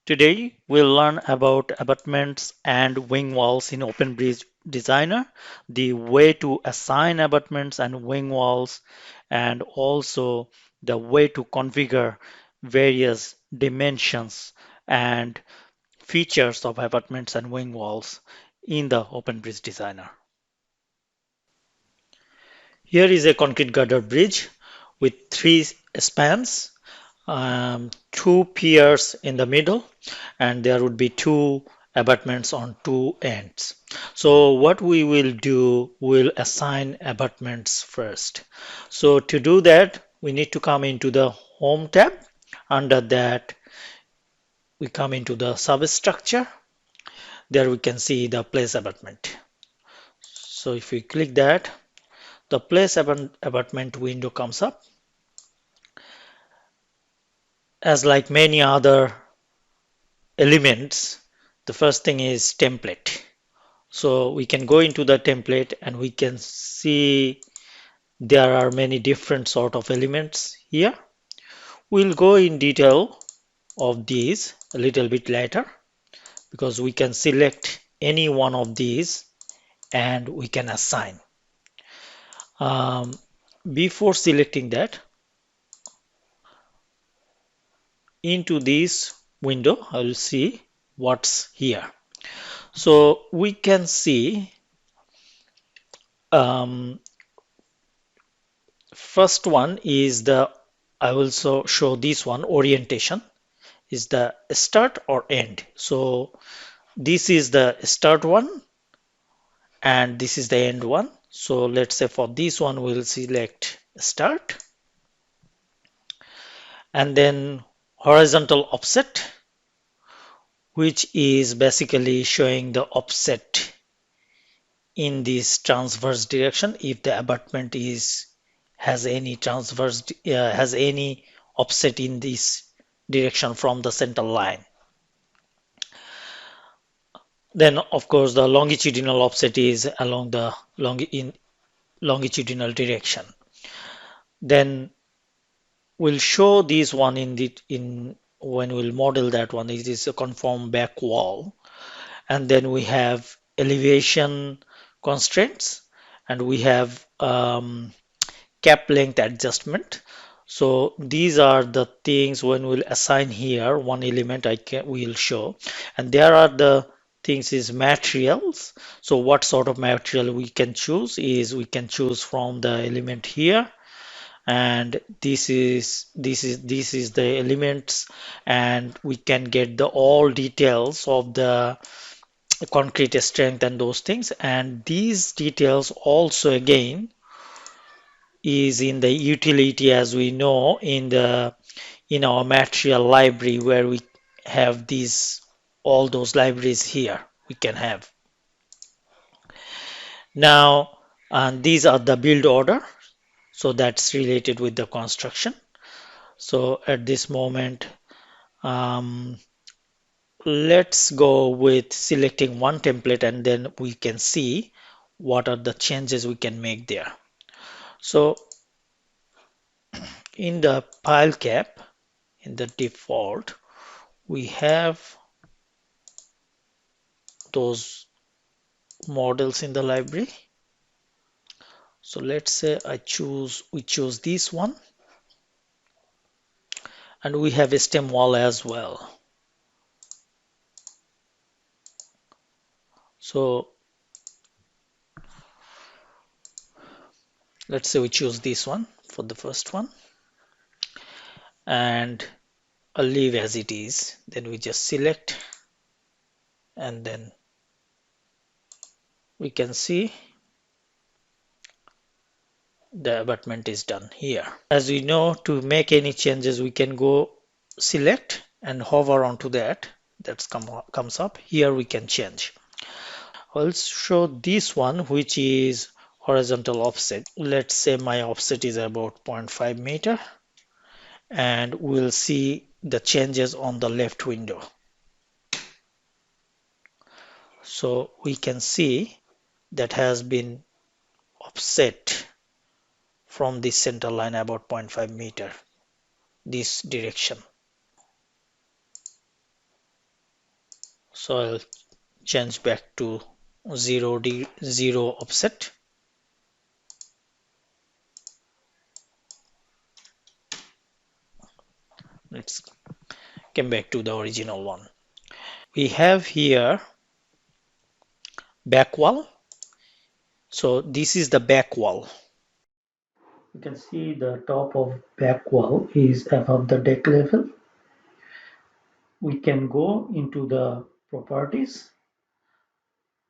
Today we'll learn about abutments and wing walls in OpenBridge Designer, the way to assign abutments and wing walls, and also the way to configure various dimensions and features of abutments and wing walls in the OpenBridge Designer. Here is a concrete girder bridge with three spans, two piers in the middle, and there would be two abutments on two ends. So what we will do, we'll assign abutments first. So to do that, we need to come into the Home tab. Under that, we come into the substructure. There we can see the place abutment. So if we click that, the place abutment window comes up. As like many other elements, the first thing is template. So we can go into the template and we can see there are many different sort of elements here. We'll go in detail of these a little bit later because we can select any one of these and we can assign. Before selecting that, into this window, I will see what's here. So we can see first one is I will show this one orientation is the start or end. So this is the start one and this is the end one. So let's say for this one we'll select start and then horizontal offset, which is basically showing the offset in this transverse direction if the abutment has any has any offset in this direction from the center line. Then of course the longitudinal offset is along the longitudinal direction. Then we'll show this one in when we'll model that one. It is a conform back wall, and then we have elevation constraints, and we have cap length adjustment. So these are the things when we'll assign here one element we'll show, and there are the things is materials. So what sort of material we can choose is we can choose from the element here, and this is the elements, and we can get the all details of the concrete strength and those things. And these details also again is in the utility, as we know, in our material library where we have these all those libraries here we can have now. And these are the build order, so that's related with the construction. So at this moment, let's go with selecting one template and then we can see what are the changes we can make there. So in the pile cap, in the default, we have those models in the library. So let's say we choose this one, and we have a stem wall as well. So let's say we choose this one for the first one, and I'll leave as it is. Then we just select, and then we can see the abutment is done here. As we know, to make any changes, we can go select and hover onto that. That comes up. Here we can change. I'll show this one, which is horizontal offset. Let's say my offset is about 0.5 meter, and we'll see the changes on the left window. So we can see that has been offset from the center line about 0.5 meter this direction. So I'll change back to 0 offset. Let's come back to the original one. We have here back wall. So this is the back wall. You can see the top of back wall is above the deck level. We can go into the properties,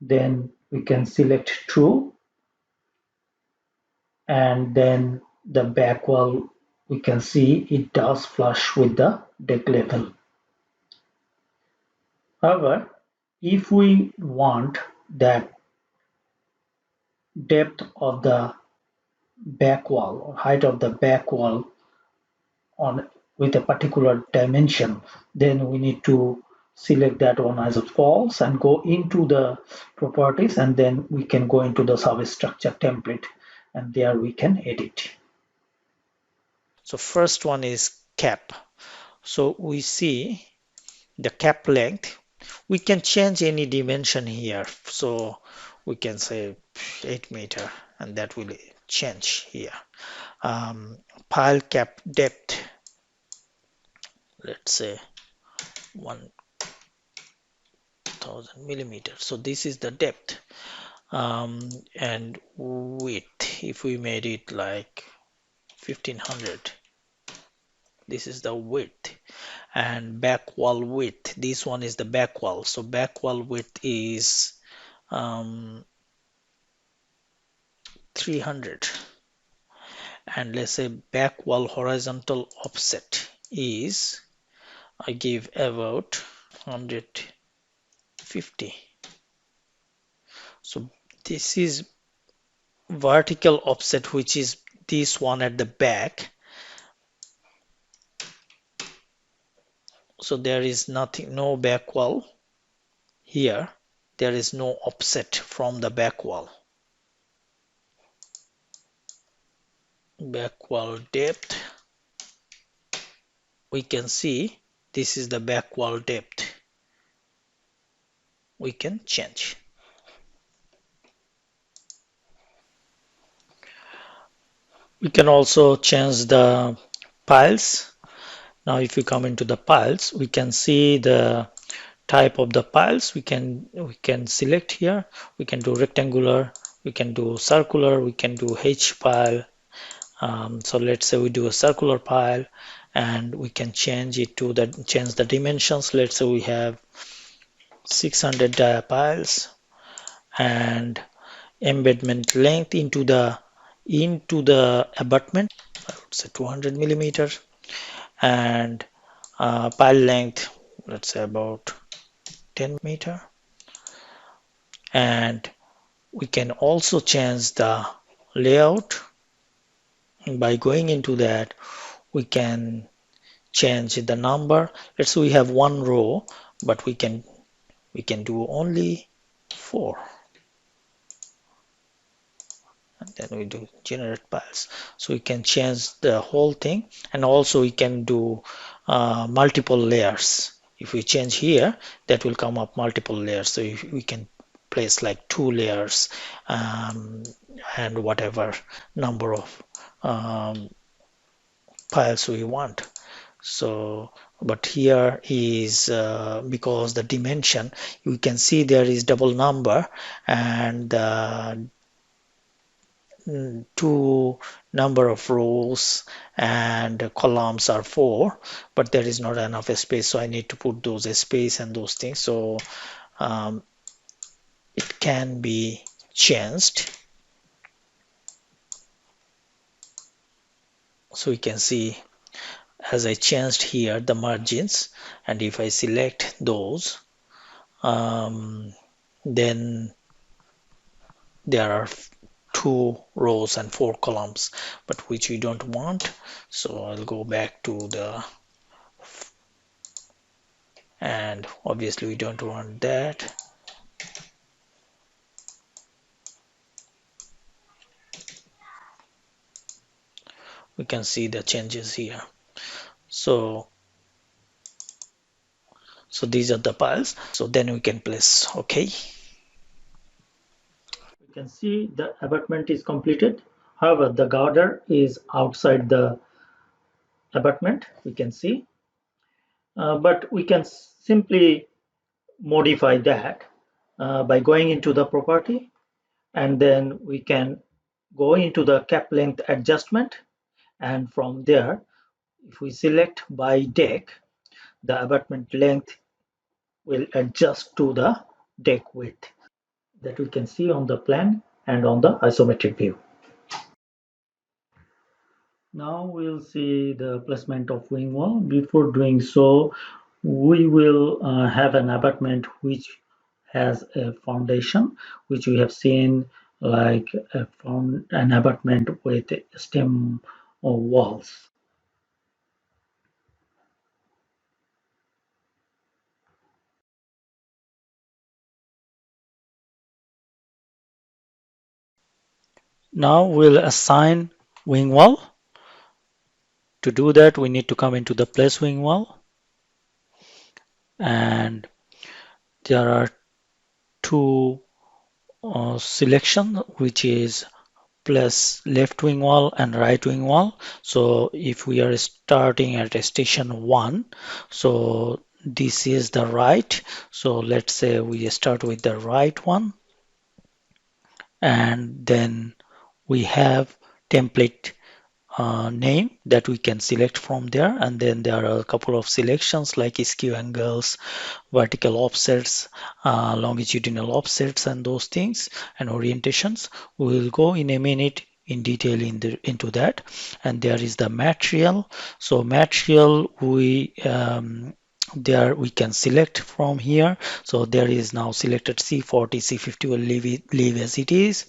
then we can select true, and then the back wall, we can see it does flush with the deck level. However, if we want that depth of the back wall or height of the back wall on with a particular dimension, then we need to select that one as a false and go into the properties, and then we can go into the substructure template, and there we can edit. So first one is cap. So we see the cap length. We can change any dimension here. So we can say 8 meter, and that will change here. Pile cap depth, let's say 1000 millimeters. So this is the depth. And width, if we made it like 1500, this is the width. And back wall width, this one is the back wall. So back wall width is 300. And let's say back wall horizontal offset is, I give about 150. So this is vertical offset, which is this one at the back. So there is nothing, no back wall here. There is no offset from the back wall. Back wall depth, we can see this is the back wall depth. We can change. We can also change the piles. Now if we come into the piles, we can see the type of the piles. We can select here. We can do rectangular, we can do circular, we can do H pile. So let's say we do a circular pile, and we can change it to change the dimensions. Let's say we have 600 dia piles, and embedment length into the abutment, I would say 200 millimeters, and pile length, let's say about 10 meter. And we can also change the layout. By going into that, we can change the number. Let's say we have one row, but we can do only 4. And then we do generate piles. So we can change the whole thing, and also we can do multiple layers. If we change here, that will come up multiple layers. So we can place like 2 layers, and whatever number of piles we want. So but here is because the dimension, you can see there is double number, and two number of rows and columns are 4, but there is not enough space, so I need to put those space and those things. So it can be changed. So you can see as I changed here the margins, and if I select those, then there are 2 rows and 4 columns, but which we don't want. So I'll go back to the, and obviously we don't want that. We can see the changes here. So So these are the piles. So then we can place OK. You can see the abutment is completed. However, the girder is outside the abutment, we can see. But we can simply modify that by going into the property, and then we can go into the cap length adjustment, and from there, if we select by deck, the abutment length will adjust to the deck width that we can see on the plan and on the isometric view. Now we'll see the placement of wing wall. Before doing so, we will have an abutment which has a foundation, which we have seen like an abutment with stem walls. Now we'll assign wing wall. To do that, we need to come into the place wing wall, and there are two selection, which is plus left wing wall and right wing wall. So if we are starting at station 1, so this is the right. So let's say we start with the right one, and then we have template name that we can select from there, and then there are a couple of selections like skew angles, vertical offsets, longitudinal offsets, and those things, and orientations. We will go in a minute in detail into that. And there is the material. So material, there we can select from here. So there is now selected C40, C50. Will leave as it is.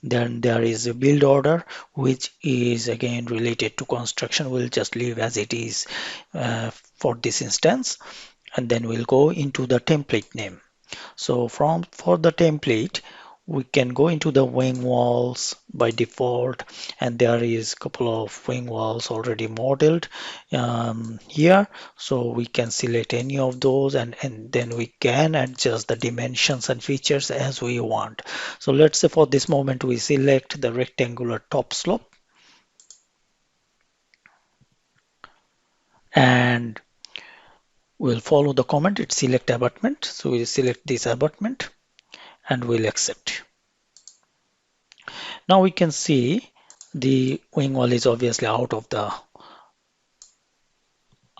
Then there is a build order, which is again related to construction. We'll just leave as it is for this instance. And then we'll go into the template name. So for the template, we can go into the wing walls by default, and there is a couple of wing walls already modeled here. So we can select any of those, and then we can adjust the dimensions and features as we want. So let's say for this moment we select the rectangular top slope, and we'll follow the command. It's select abutment. So we'll select this abutment and we'll accept. Now we can see the wing wall is obviously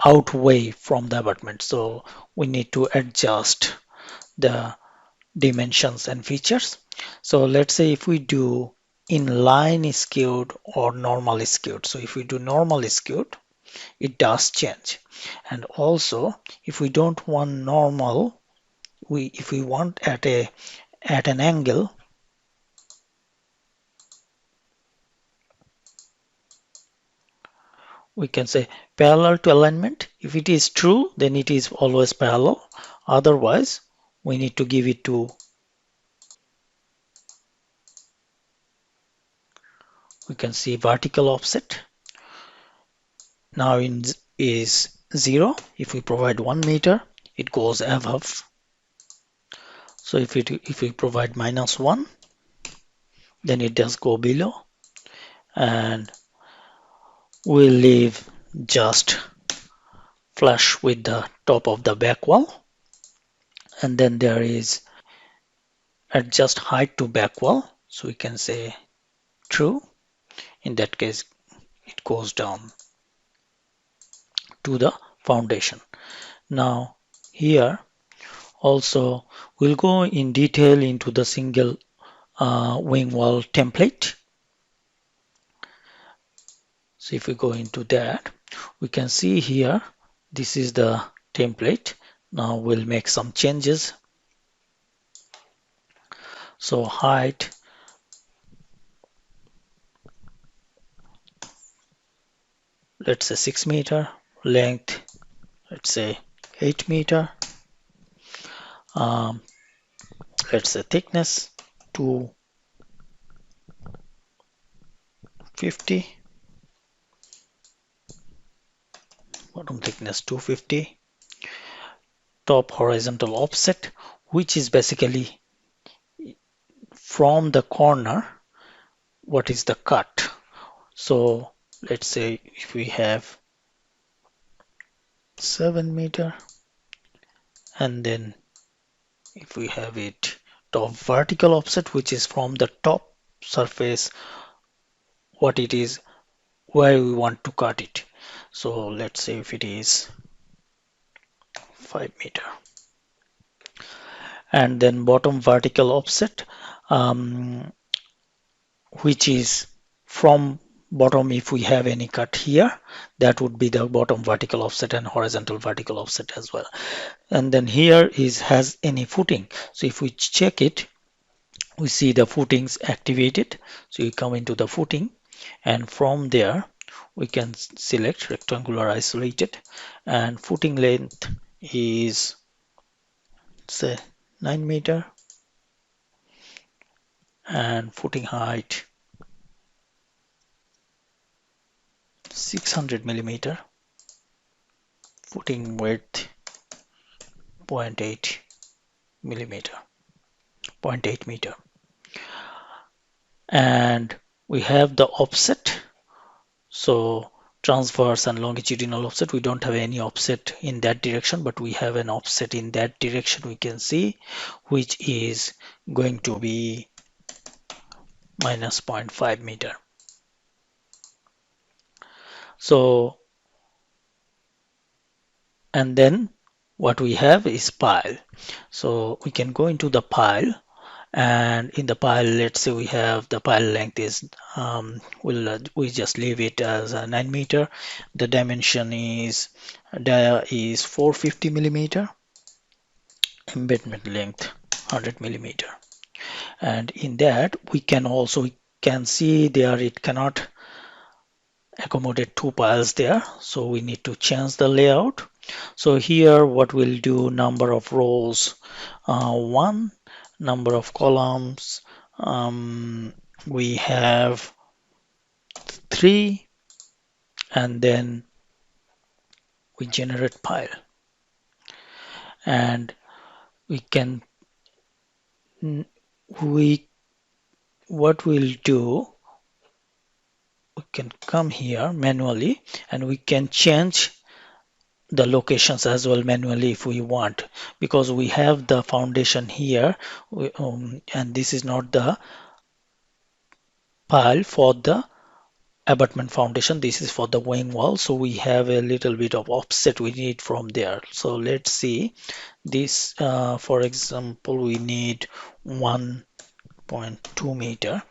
outway from the abutment. So we need to adjust the dimensions and features. So let's say if we do inline skewed or normal skewed. So if we do normal skewed, it does change. And also if we don't want normal, if we want at an angle, we can say parallel to alignment. If it is true, then it is always parallel. Otherwise, we need to give it to, we can see vertical offset. Now is 0. If we provide 1 meter, it goes above. So if we provide -1, then it does go below, and we'll leave just flush with the top of the back wall. And then there is adjust height to back wall. So we can say true. In that case, it goes down to the foundation. Now here also we'll go in detail into the single wing wall template. So if we go into that, we can see here, this is the template. Now we'll make some changes. So height, let's say 6 meter, length, let's say 8 meter, let's say thickness 250, bottom thickness 250, top horizontal offset, which is basically from the corner, what is the cut. So let's say if we have 7 meter, and then if we have it top vertical offset, which is from the top surface, what it is, where we want to cut it. So let's say if it is 5 meter, and then bottom vertical offset, um, which is from bottom. If we have any cut here, that would be the bottom vertical offset, and horizontal vertical offset as well. And then here is has any footing. So if we check it, we see the footings activated. So you come into the footing, and from there we can select rectangular isolated, and footing length is say 9 meter, and footing height 600 millimeter, footing width 0.8 millimeter, 0.8 meter. And we have the offset. So transverse and longitudinal offset, we don't have any offset in that direction, but we have an offset in that direction, we can see, which is going to be minus 0.5 meter. So, and then what we have is pile. So we can go into the pile, and in the pile, let's say we have the pile length is we just leave it as a 9 meter. The dimension is 450 millimeter, embedment length 100 millimeter. And in that we can see there it cannot accommodate two piles there, so we need to change the layout. So here what we'll do, number of rows 1, number of columns we have 3, and then we generate pile, and we can we what we'll do, we can come here manually, and we can change the locations as well manually if we want, because we have the foundation here, and this is not the pile for the abutment foundation, this is for the wing wall, so we have a little bit of offset we need from there. So let's see this, for example, we need 1.2 meter,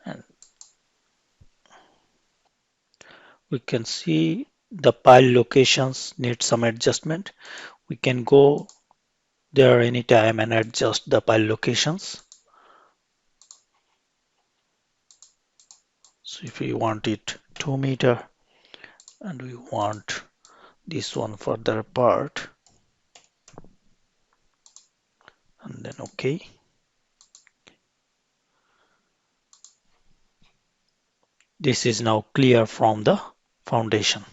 and we can see the pile locations need some adjustment. We can go there anytime and adjust the pile locations. So if we want it 2 meter, and we want this one further apart, and then OK. This is now clear from the foundation.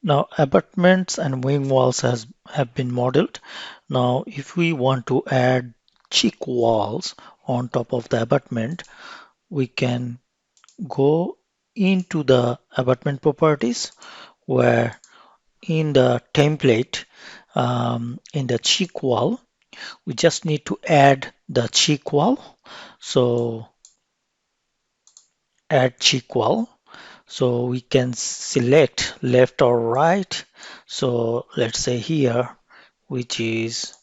Now abutments and wing walls have been modeled. Now if we want to add cheek walls on top of the abutment, we can go into the abutment properties, where in the template, in the cheek wall, we just need to add the cheek wall. So add cheek wall. So we can select left or right. So let's say here, which is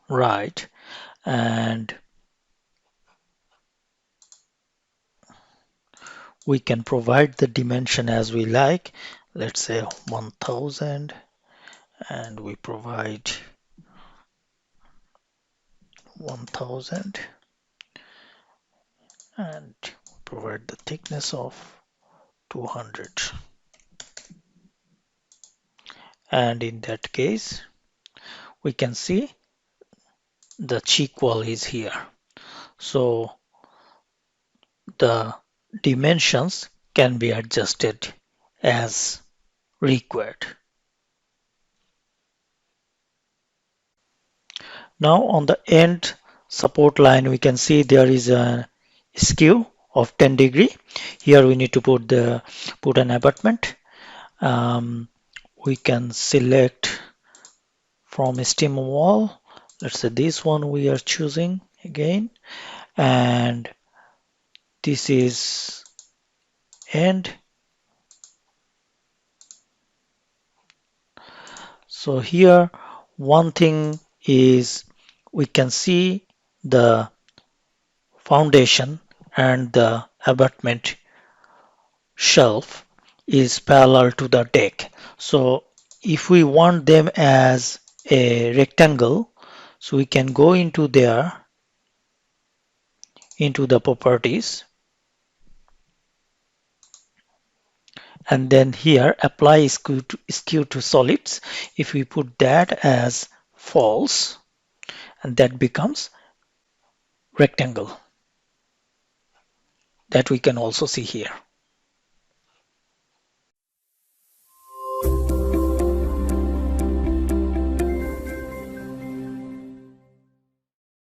right, and we can provide the dimension as we like. Let's say 1000, and we provide 1000, and provide the thickness of 200. And in that case, we can see the cheek wall is here. So the dimensions can be adjusted as required. Now on the end support line, we can see there is a skew of 10 degree. Here we need to put an abutment. Um, we can select from stem wall. Let's say this one we are choosing again, and this is end. So here one thing is we can see the foundation and the abutment shelf is parallel to the deck. So if we want them as a rectangle, so we can go into there, into the properties, and then here apply skew to solids. If we put that as false, and that becomes rectangle, that we can also see here.